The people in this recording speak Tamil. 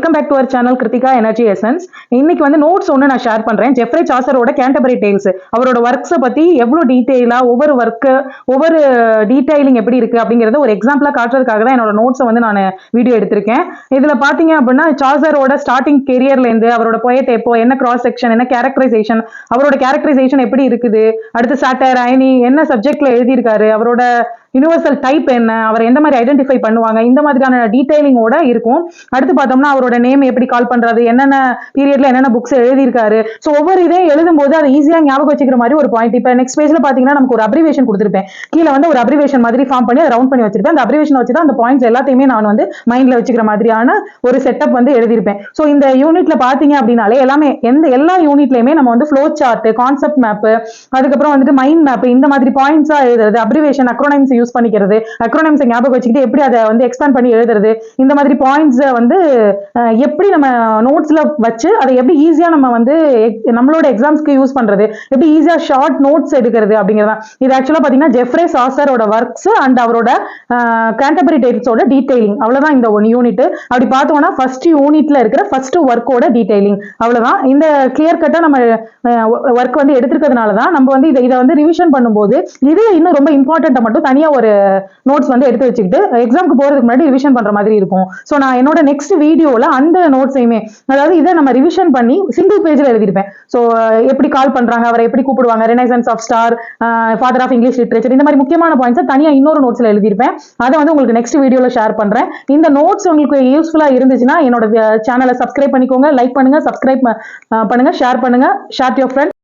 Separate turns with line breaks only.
Welcome back to our channel Kiruthika energy essence. இன்னைக்கு வந்து நோட்ஸ் ஒன்று நான் ஷேர் பண்றேன். ஜெஃப்ரே சாசரோட கேண்டபரி டேல்ஸ் அவரோட ஒர்க்ஸை பத்தி எவ்வளவு டீடைலா ஒவ்வொரு ஒர்க்கு ஒவ்வொரு டீடைலிங் எப்படி இருக்கு அப்படிங்கறத ஒரு எக்ஸாம்பிளா காட்டுறதுக்காக தான் என்னோட நோட்ஸை வந்து நான் வீடியோ எடுத்திருக்கேன். இதுல பாத்தீங்க அப்படின்னா சாசரோட ஸ்டார்டிங் கெரியர்ல இருந்து அவரோட பொயட் எப்போ என்ன கிராஸ் செக்ஷன் என்ன கேரக்டரைசேஷன் அவரோட கேரக்டரைசேஷன் எப்படி இருக்குது, அடுத்து சாட்டர் ஐனி என்ன சப்ஜெக்ட்ல எழுதியிருக்காரு, அவரோட யூனிவர்சல் டைப் என்ன, அவர் எந்த மாதிரி ஐடென்டிஃபை பண்ணுவாங்க, இந்த மாதிரியான டீடைலிங்கோட இருக்கும். அடுத்து பார்த்தோம்னா அவரோட நேம் எப்படி கால் பண்றது, என்னென்ன பீரியட்ல என்னென்ன புக்ஸ் எழுதியிருக்காரு. ஸோ ஒவ்வொரு இதே எழுதும் போது அதை ஈஸியா ஞாபகம் வச்சுக்கிற மாதிரி ஒரு பாயிண்ட். இப்போ நெக்ஸ்ட் பேஜ்ல பாத்தீங்கன்னா நமக்கு ஒரு அப்ரிவேஷன் கொடுத்துருப்பேன். கீழே வந்து ஒரு அப்ரிவேஷன் மாதிரி ஃபார்ம் பண்ணி அதை ரவுண்ட் பண்ணி வச்சிருப்பேன். அந்த அப்ரிவேஷன் வச்சு தான் அந்த பாயிண்ட்ஸ் எல்லாத்தையுமே நான் வந்து மைண்ட்ல வச்சுக்கிற மாதிரியான ஒரு செட்டப் வந்து எழுதியிருப்பேன். ஸோ இந்த யூனிட்ல பாத்தீங்க அப்படின்னாலே எல்லாமே எல்லா யூனிட்லயுமே நம்ம வந்து ஃப்ளோ சார்ட், கான்செப்ட் மேப், அதுக்கப்புறம் வந்துட்டு மைண்ட் மேப், இந்த மாதிரி பாயிண்ட்ஸா எழுதுறது, அப்ரிவேஷன், அக்ரோனைம்ஸ் யூஸ் பண்ணிக்கிறது, அக்ரோனைம்ஸ் ஞாபகம் வச்சுக்கிட்டு எப்படி அதை வந்து எக்ஸ்பேண்ட் பண்ணி எழுதுறது, இந்த மாதிரி பாயிண்ட்ஸ் வந்து எப்படி நம்ம நோட்ஸ்ல வச்சு அதை எப்படி ஈஸியா நம்ம வந்து நம்மளோட எக்ஸாம்ஸ்க்கு யூஸ் பண்றது, எப்படி ஈஸியா ஷார்ட் நோட்ஸ் எடுக்கிறது அப்படிங்கிறதா. இது ஆக்சுவலா பாத்தீங்கன்னா ஜெஃப்ரே சாசரோட ஒர்க்ஸ் அண்ட் அவரோட கேண்டபரி டேல்ஸோட டீடைலிங். அவ்வளவுதான் இந்த ஒன் யூனிட். அப்படி பார்த்தோம்னா ஃபர்ஸ்ட் யூனிட்ல இருக்கிற ஃபர்ஸ்ட் ஒர்க்கோட டீடைலிங் அவ்வளவுதான். இந்த கிளியர் கட்டா நம்ம ஒர்க் வந்து எடுத்துக்கிறதுனால தான் நம்ம வந்து இதை வந்து ரிவிஷன் பண்ணும்போது இது இன்னும் ரொம்ப இம்பார்ட்டன்ட்டா மட்டும் தனியா ஒரு நோட்ஸ் வந்து எடுத்து வச்சுக்கிட்டு எக்ஸாம்க்கு போறதுக்கு முன்னாடி ரிவிஷன் பண்ற மாதிரி இருக்கும். ஸோ நான் என்னோட நெக்ஸ்ட் வீடியோல அந்த நோட்ஸையுமே, அதாவது இதை நம்ம ரிவிஷன் பண்ணி சிங்கிள் பேஜ்ல எழுதிருப்பேன். ஸோ எப்படி கால் பண்றாங்க, அவரை எப்படி கூப்பிடுவாங்க, renaissance of star, father of English literature, இந்த மாதிரி முக்கியமான பாயிண்ட்ஸை தனியா இன்னொரு நோட்ஸ்ல எழுதிருப்பேன். அதை வந்து உங்களுக்கு நெக்ஸ்ட் வீடியோல ஷேர் பண்றேன். இந்த நோட்ஸ் உங்களுக்கு யூஸ்ஃபுல்லா இருந்துச்சுன்னா என்னோட சேனலை சப்ஸ்கிரைப் பண்ணிக்கோங்க, லைக் பண்ணுங்க, சப்ஸ்கிரைப் பண்ணுங்க, ஷேர் பண்ணுங்க, ஷேர் யுவர் ஃப்ரெண்ட்ஸ்.